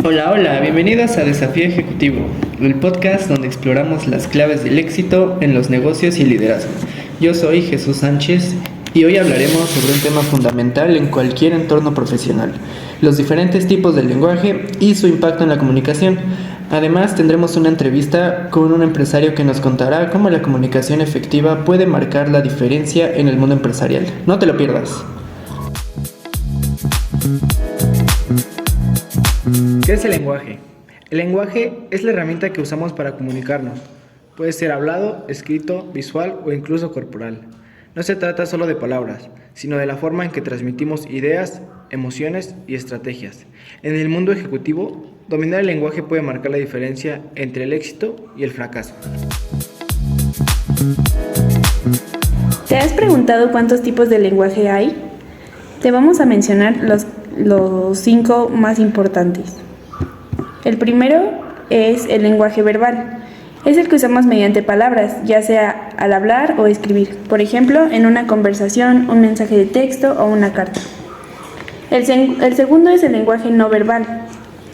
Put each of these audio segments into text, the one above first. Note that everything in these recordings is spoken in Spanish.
Hola, hola, bienvenidos a Desafío Ejecutivo, el podcast donde exploramos las claves del éxito en los negocios y liderazgo. Yo soy Jesús Sánchez y hoy hablaremos sobre un tema fundamental en cualquier entorno profesional, los diferentes tipos de lenguaje y su impacto en la comunicación. Además, tendremos una entrevista con un empresario que nos contará cómo la comunicación efectiva puede marcar la diferencia en el mundo empresarial. No te lo pierdas. ¿Qué es el lenguaje? El lenguaje es la herramienta que usamos para comunicarnos. Puede ser hablado, escrito, visual o incluso corporal. No se trata solo de palabras, sino de la forma en que transmitimos ideas, emociones y estrategias. En el mundo ejecutivo, dominar el lenguaje puede marcar la diferencia entre el éxito y el fracaso. ¿Te has preguntado cuántos tipos de lenguaje hay? Te vamos a mencionar los 5 más importantes. El primero es el lenguaje verbal. Es el que usamos mediante palabras, ya sea al hablar o escribir. Por ejemplo, en una conversación, un mensaje de texto o una carta. El segundo es el lenguaje no verbal,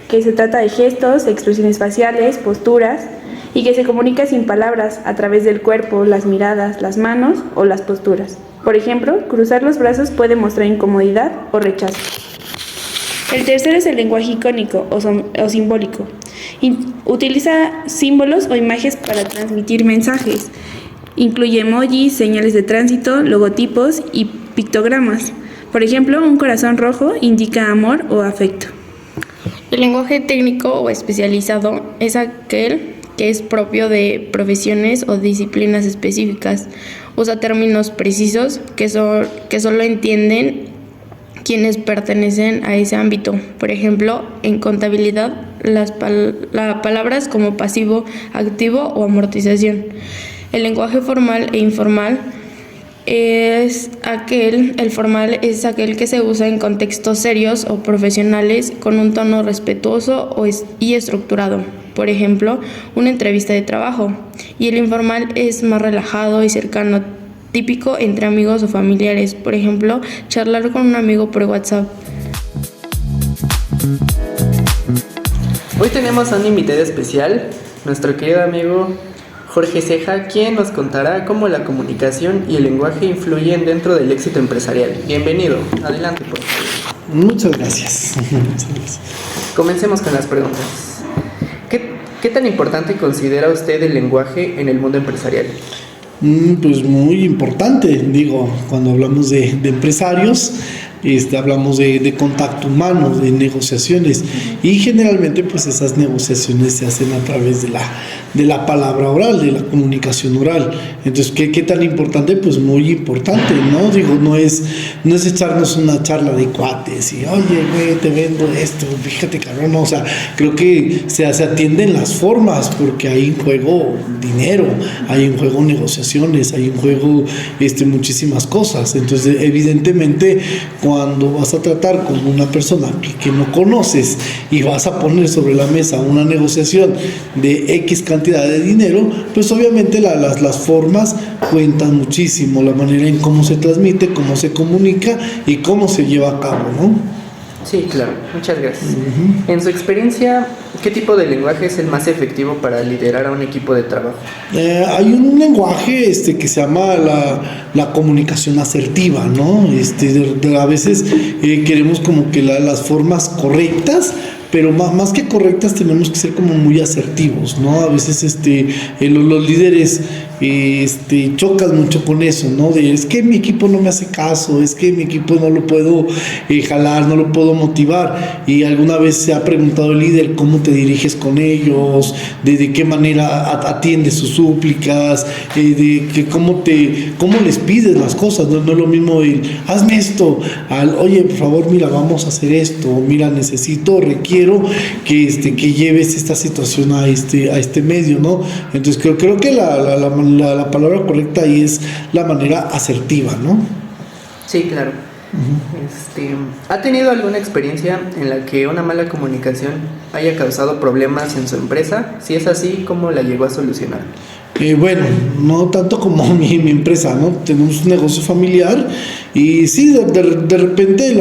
que se trata de gestos, expresiones faciales, posturas, y que se comunica sin palabras a través del cuerpo, las miradas, las manos o las posturas. Por ejemplo, cruzar los brazos puede mostrar incomodidad o rechazo. El tercero es el lenguaje icónico o simbólico. Utiliza símbolos o imágenes para transmitir mensajes. Incluye emojis, señales de tránsito, logotipos y pictogramas. Por ejemplo, un corazón rojo indica amor o afecto. El lenguaje técnico o especializado es aquel que es propio de profesiones o disciplinas específicas. Usa términos precisos que solo entienden quienes pertenecen a ese ámbito. Por ejemplo, en contabilidad, las palabras como pasivo, activo o amortización. El lenguaje formal e informal el formal es aquel que se usa en contextos serios o profesionales con un tono respetuoso y estructurado. Por ejemplo, una entrevista de trabajo. Y el informal es más relajado y cercano, típico entre amigos o familiares. Por ejemplo, charlar con un amigo por WhatsApp. Hoy tenemos a un invitado especial, nuestro querido amigo Jorge Ceja, quien nos contará cómo la comunicación y el lenguaje influyen dentro del éxito empresarial. Bienvenido, adelante por favor. Muchas gracias. Comencemos con las preguntas. ¿Qué tan importante considera usted el lenguaje en el mundo empresarial? Pues muy importante, cuando hablamos de empresarios, hablamos de contacto humano, de negociaciones, y generalmente pues esas negociaciones se hacen a través de la palabra oral, de la comunicación oral. Entonces, ¿qué tan importante? Pues muy importante, ¿no? No es echarnos una charla de cuates y, oye, güey, te vendo esto, fíjate, cabrón, no, creo que se atienden las formas, porque hay en juego dinero, hay en juego negociaciones, hay en juego muchísimas cosas. Entonces, evidentemente, cuando vas a tratar con una persona que no conoces y vas a poner sobre la mesa una negociación de X cantidad de dinero, pues obviamente las formas cuentan muchísimo, la manera en cómo se transmite, cómo se comunica y cómo se lleva a cabo, ¿no? Sí, claro, muchas gracias. En su experiencia, ¿qué tipo de lenguaje es el más efectivo para liderar a un equipo de trabajo? Hay un lenguaje que se llama la comunicación asertiva, ¿no? A veces queremos como que las formas correctas, pero más que correctas tenemos que ser como muy asertivos, ¿no? A veces los líderes chocan mucho con eso, ¿no? Es que mi equipo no me hace caso, es que mi equipo no lo puedo jalar, no lo puedo motivar. Y alguna vez se ha preguntado el líder cómo te diriges con ellos, de qué manera atiendes sus súplicas, cómo les pides las cosas. No es lo mismo el hazme esto, oye, por favor, mira, vamos a hacer esto, mira, requiero que lleves esta situación a este medio, ¿no? Entonces creo que la palabra correcta ahí es la manera asertiva, ¿no? Sí, claro. ¿Ha tenido alguna experiencia en la que una mala comunicación haya causado problemas en su empresa? Si es así, ¿cómo la llegó a solucionar? Bueno, no tanto como mi empresa, ¿no? Tenemos un negocio familiar y sí, de repente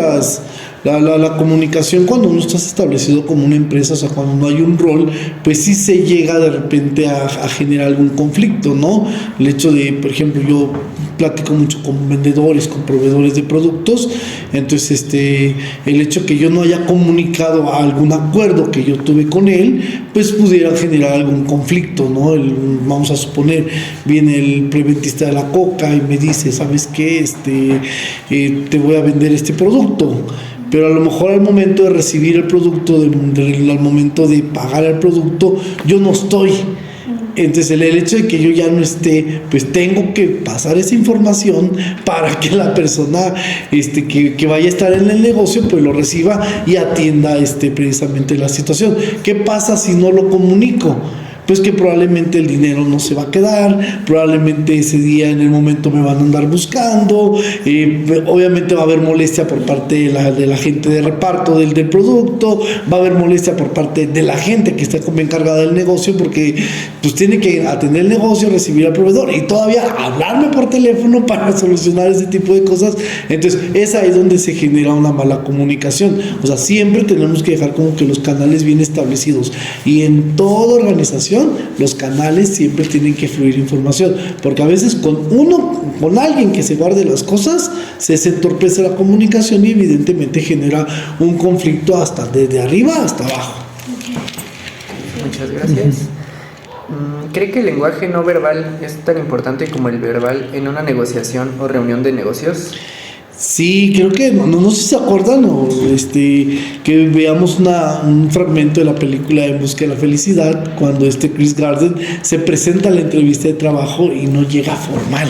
la comunicación cuando no estás establecido como una empresa, o sea, cuando no hay un rol, pues sí se llega de repente a generar algún conflicto, ¿no? El hecho de, por ejemplo, yo platico mucho con vendedores, con proveedores de productos, entonces el hecho que yo no haya comunicado algún acuerdo que yo tuve con él, pues pudiera generar algún conflicto, ¿no? Vamos a suponer, viene el preventista de la coca y me dice, ¿sabes qué? Te voy a vender este producto, pero a lo mejor al momento de recibir el producto, al momento de pagar el producto, yo no estoy. Entonces el hecho de que yo ya no esté, pues tengo que pasar esa información para que la persona que vaya a estar en el negocio pues lo reciba y atienda precisamente la situación. ¿Qué pasa si no lo comunico? Pues que probablemente el dinero no se va a quedar, probablemente ese día en el momento me van a andar buscando, obviamente va a haber molestia por parte de la gente de reparto del producto, va a haber molestia por parte de la gente que está como encargada del negocio, porque pues tiene que atender el negocio, recibir al proveedor y todavía hablarme por teléfono para solucionar ese tipo de cosas. Entonces es ahí donde se genera una mala comunicación. O sea, siempre tenemos que dejar como que los canales bien establecidos, y en toda organización los canales siempre tienen que fluir información, porque a veces con alguien que se guarde las cosas se entorpece la comunicación y evidentemente genera un conflicto hasta desde arriba hasta abajo. Muchas gracias. ¿Cree que el lenguaje no verbal es tan importante como el verbal en una negociación o reunión de negocios? Sí, creo que no sé si se acuerdan o que veamos un fragmento de la película En busca de la felicidad, cuando Chris Gardner se presenta a la entrevista de trabajo y no llega formal.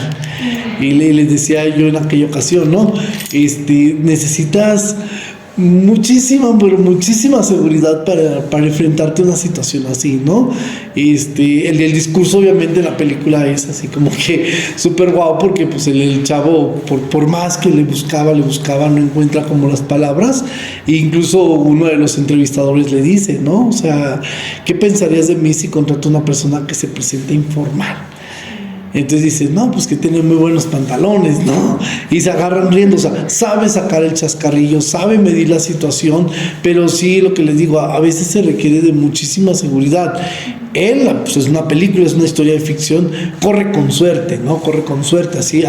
Y les decía yo en aquella ocasión, ¿no? Necesitas muchísima seguridad para enfrentarte a una situación así, ¿no? El discurso obviamente en la película es así como que súper guau, porque pues el chavo por más que le buscaba no encuentra como las palabras, e incluso uno de los entrevistadores le dice, ¿no? O sea, ¿qué pensarías de mí si contrato a una persona que se presenta informal? Entonces dices, no, pues que tiene muy buenos pantalones, ¿no? Y se agarran riendo, o sea, sabe sacar el chascarrillo, sabe medir la situación, pero sí, lo que les digo, a veces se requiere de muchísima seguridad. Él, pues es una película, es una historia de ficción, corre con suerte, ¿no? Corre con suerte, así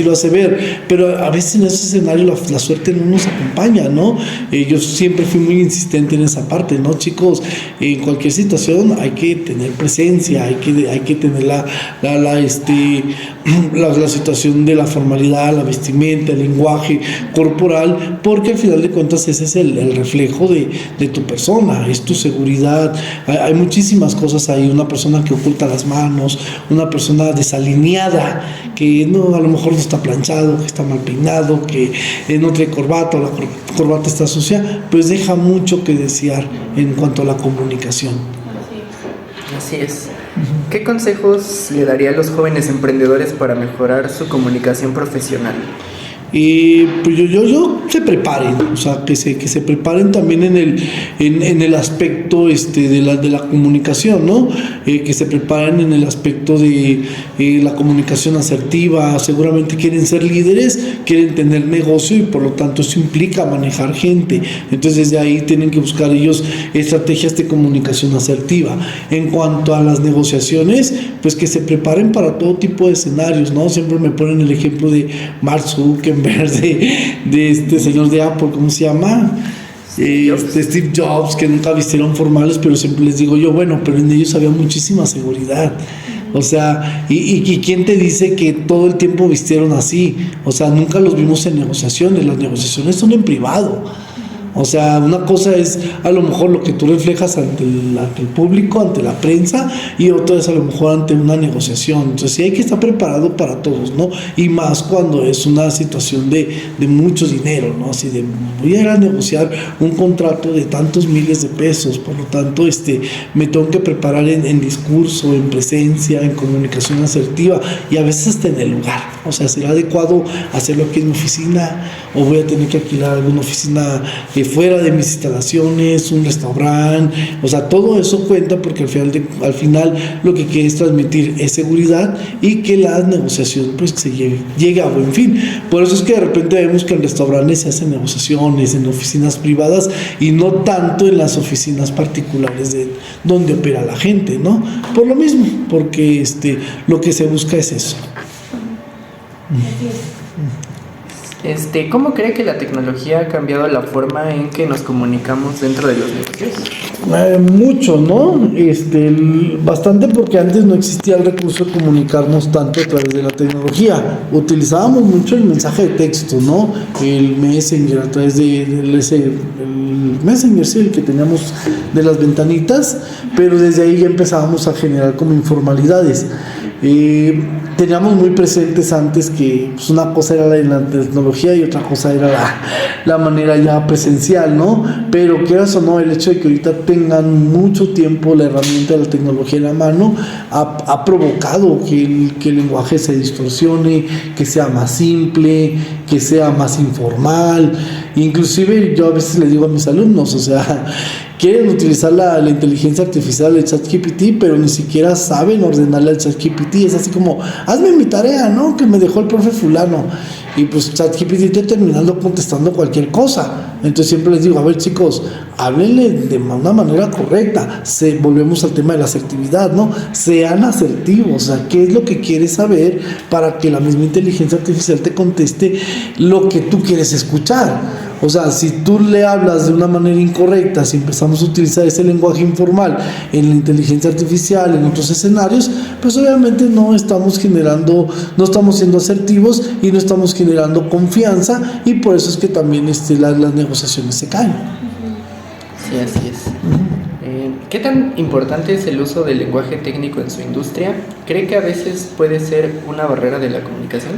lo hace ver, pero a veces en ese escenario la suerte no nos acompaña, ¿no? Yo siempre fui muy insistente en esa parte, ¿no? Chicos, en cualquier situación hay que tener presencia, hay que tener la situación de la formalidad, la vestimenta, el lenguaje corporal, porque al final de cuentas ese es el reflejo de tu persona, es tu seguridad. Hay muchísimas cosas ahí, una persona que oculta las manos, una persona desalineada, que no, a lo mejor no está planchado, que está mal peinado, que no trae corbata o la corbata está sucia, pues deja mucho que desear en cuanto a la comunicación. Así es. ¿Qué consejos le daría a los jóvenes emprendedores para mejorar su comunicación profesional? Pues yo se preparen, o sea, que se preparen también en el aspecto de la comunicación, ¿no? Que se preparen en el aspecto de la comunicación asertiva. Seguramente quieren ser líderes, quieren tener negocio y por lo tanto eso implica manejar gente. Entonces desde ahí tienen que buscar ellos estrategias de comunicación asertiva. En cuanto a las negociaciones, pues que se preparen para todo tipo de escenarios, ¿no? Siempre me ponen el ejemplo de Mark Zuckerberg, de este señor de Apple, ¿cómo se llama? Steve Jobs, que nunca vistieron formales, pero siempre les digo yo, bueno, pero en ellos había muchísima seguridad. O sea, ¿y quién te dice que todo el tiempo vistieron así? O sea, nunca los vimos en negociaciones, las negociaciones son en privado. O sea, una cosa es a lo mejor lo que tú reflejas ante el público, ante la prensa, y otra es a lo mejor ante una negociación. Entonces sí hay que estar preparado para todos, ¿no? Y más cuando es una situación de mucho dinero, ¿no? Así de, voy a ir a negociar un contrato de tantos miles de pesos, por lo tanto, me tengo que preparar en discurso, en presencia, en comunicación asertiva, y a veces hasta en el lugar. O sea, ¿será adecuado hacerlo aquí en mi oficina o voy a tener que alquilar alguna oficina fuera de mis instalaciones, un restaurante, o sea, todo eso cuenta porque al final lo que quiere es transmitir es seguridad y que la negociación pues se llegue a buen fin. Por eso es que de repente vemos que en restaurantes se hacen negociaciones, en oficinas privadas y no tanto en las oficinas particulares de donde opera la gente, ¿no? Por lo mismo, porque lo que se busca es eso. ¿Cómo cree que la tecnología ha cambiado la forma en que nos comunicamos dentro de los negocios? Mucho, ¿no? Bastante, porque antes no existía el recurso de comunicarnos tanto a través de la tecnología. Utilizábamos mucho el mensaje de texto, ¿no? El Messenger, a través el Messenger, sí, el que teníamos de las ventanitas, pero desde ahí ya empezábamos a generar como informalidades. Teníamos muy presentes antes que pues, una cosa era la tecnología y otra cosa era la manera ya presencial, ¿no? Pero quieras o no, el hecho de que ahorita tengan mucho tiempo la herramienta de la tecnología en la mano ha provocado que el lenguaje se distorsione, que sea más simple, que sea más informal. Inclusive yo a veces le digo a mis alumnos, o sea, quieren utilizar la inteligencia artificial del ChatGPT, pero ni siquiera saben ordenarle al ChatGPT. Es así como, hazme mi tarea, ¿no? Que me dejó el profe fulano. Y pues ChatGPT está terminando contestando cualquier cosa. Entonces siempre les digo, a ver chicos, háblenle de una manera correcta. Volvemos al tema de la asertividad, ¿no? Sean asertivos, o sea, ¿qué es lo que quieres saber para que la misma inteligencia artificial te conteste lo que tú quieres escuchar? O sea, si tú le hablas de una manera incorrecta, si empezamos a utilizar ese lenguaje informal en la inteligencia artificial, en otros escenarios, pues obviamente no estamos siendo asertivos y no estamos generando confianza, y por eso es que también las negociaciones se caen. Sí, así es. ¿Qué tan importante es el uso del lenguaje técnico en su industria? ¿Cree que a veces puede ser una barrera de la comunicación?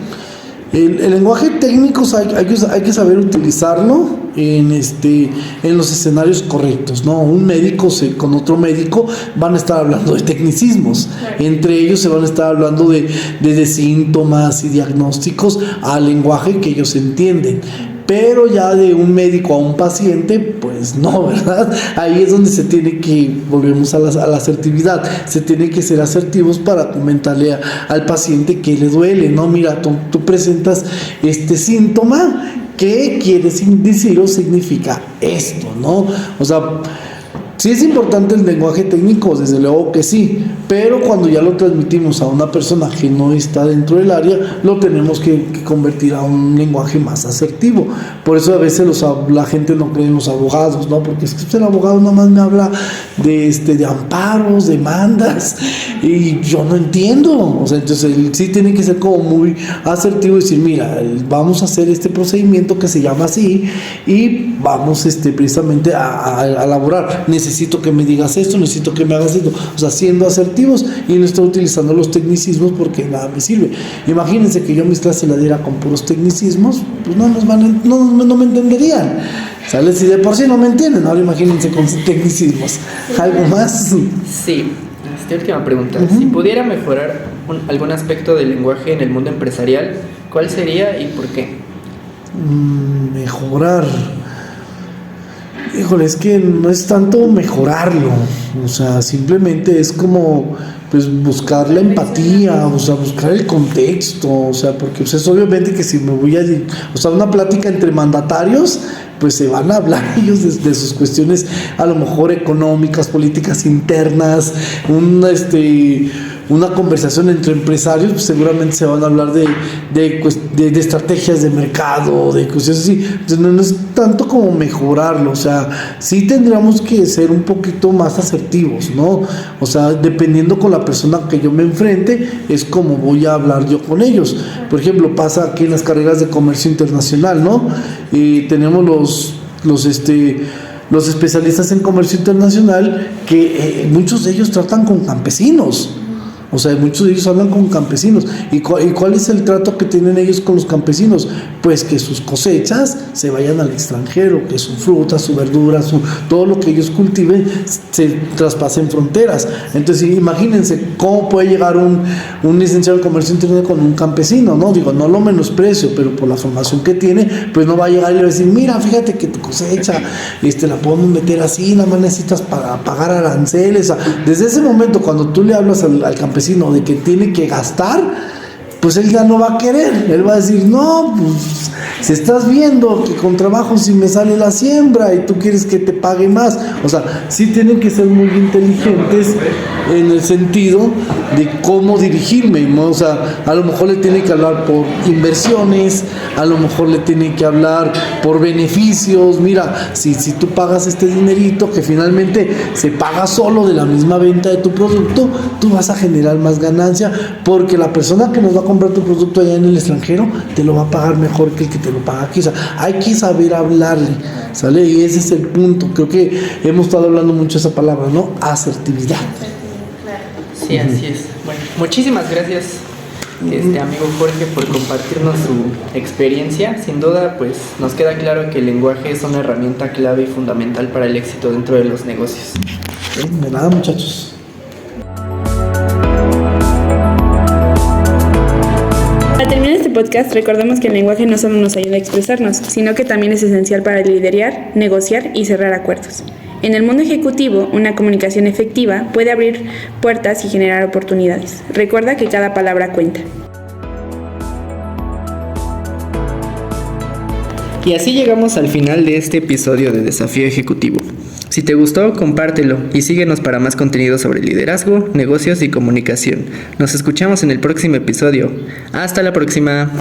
El lenguaje técnico hay que saber utilizarlo en los escenarios correctos, ¿no? Un médico con otro médico van a estar hablando de tecnicismos. Entre ellos se van a estar hablando de síntomas y diagnósticos al lenguaje que ellos entienden. Pero ya de un médico a un paciente, pues no, ¿verdad? Ahí es donde volvemos a la asertividad. Se tiene que ser asertivos para comentarle al paciente qué le duele, ¿no? Mira, tú presentas este síntoma, ¿qué quiere decir o significa esto, no? O sea, sí es importante el lenguaje técnico, desde luego que sí, pero cuando ya lo transmitimos a una persona que no está dentro del área, lo tenemos que convertir a un lenguaje más asertivo. Por eso a veces la gente no cree en los abogados, ¿no? Porque es que el abogado nomás me habla de amparos, demandas, y yo no entiendo. O sea, entonces él sí tiene que ser como muy asertivo y decir, mira, vamos a hacer este procedimiento que se llama así y vamos precisamente a elaborar. Necesito que me digas esto, necesito que me hagas esto. O sea, siendo asertivos y no estoy utilizando los tecnicismos porque nada me sirve. Imagínense que yo mis clases la diera con puros tecnicismos, pues no me entenderían. ¿Sale? Si de por sí no me entienden, ahora imagínense con tecnicismos. ¿Algo más? Sí. Última pregunta. Si pudiera mejorar algún aspecto del lenguaje en el mundo empresarial, ¿cuál sería y por qué? Mejorar. Híjole, es que no es tanto mejorarlo, o sea, simplemente es como pues buscar la empatía, o sea, buscar el contexto, o sea, porque pues, es obviamente que si me voy a, o sea, una plática entre mandatarios, pues se van a hablar ellos de sus cuestiones, a lo mejor económicas, políticas internas, una conversación entre empresarios, pues seguramente se van a hablar de estrategias de mercado, de cuestiones así. Entonces no es tanto como mejorarlo, o sea, sí tendríamos que ser un poquito más asertivos, ¿no? O sea, dependiendo con la persona que yo me enfrente, es como voy a hablar yo con ellos. Por ejemplo, pasa aquí en las carreras de comercio internacional, ¿no? Tenemos los especialistas en comercio internacional que muchos de ellos tratan con campesinos. O sea, muchos de ellos hablan con campesinos. ¿Y cuál es el trato que tienen ellos con los campesinos? Pues que sus cosechas se vayan al extranjero, que su fruta, su verdura, todo lo que ellos cultiven se traspasen fronteras. Entonces, imagínense cómo puede llegar un licenciado en comercio internacional con un campesino, ¿no? Digo, no lo menosprecio, pero por la formación que tiene, pues no va a llegar y le va a decir, mira, fíjate que tu cosecha la podemos meter así, nada más necesitas pagar aranceles. Desde ese momento, cuando tú le hablas al campesino de que tiene que gastar, pues él ya no va a querer, él va a decir, no, pues si estás viendo que con trabajo sí me sale la siembra y tú quieres que te pague más. O sea, sí tienen que ser muy inteligentes en el sentido de cómo dirigirme, ¿no? O sea, a lo mejor le tiene que hablar por inversiones, a lo mejor le tiene que hablar por beneficios. Mira, si tú pagas este dinerito que finalmente se paga solo de la misma venta de tu producto, tú vas a generar más ganancia, porque la persona que nos va a comprar tu producto allá en el extranjero te lo va a pagar mejor que el que te lo paga aquí. O sea, hay que saber hablarle, ¿sale? Y ese es el punto. Creo que hemos estado hablando mucho esa palabra, ¿no? Asertividad. Sí, así es. Bueno, muchísimas gracias, amigo Jorge, por compartirnos su experiencia. Sin duda, pues nos queda claro que el lenguaje es una herramienta clave y fundamental para el éxito dentro de los negocios. De nada, muchachos. Para terminar este podcast, recordemos que el lenguaje no solo nos ayuda a expresarnos, sino que también es esencial para liderar, negociar y cerrar acuerdos. En el mundo ejecutivo, una comunicación efectiva puede abrir puertas y generar oportunidades. Recuerda que cada palabra cuenta. Y así llegamos al final de este episodio de Desafío Ejecutivo. Si te gustó, compártelo y síguenos para más contenido sobre liderazgo, negocios y comunicación. Nos escuchamos en el próximo episodio. ¡Hasta la próxima!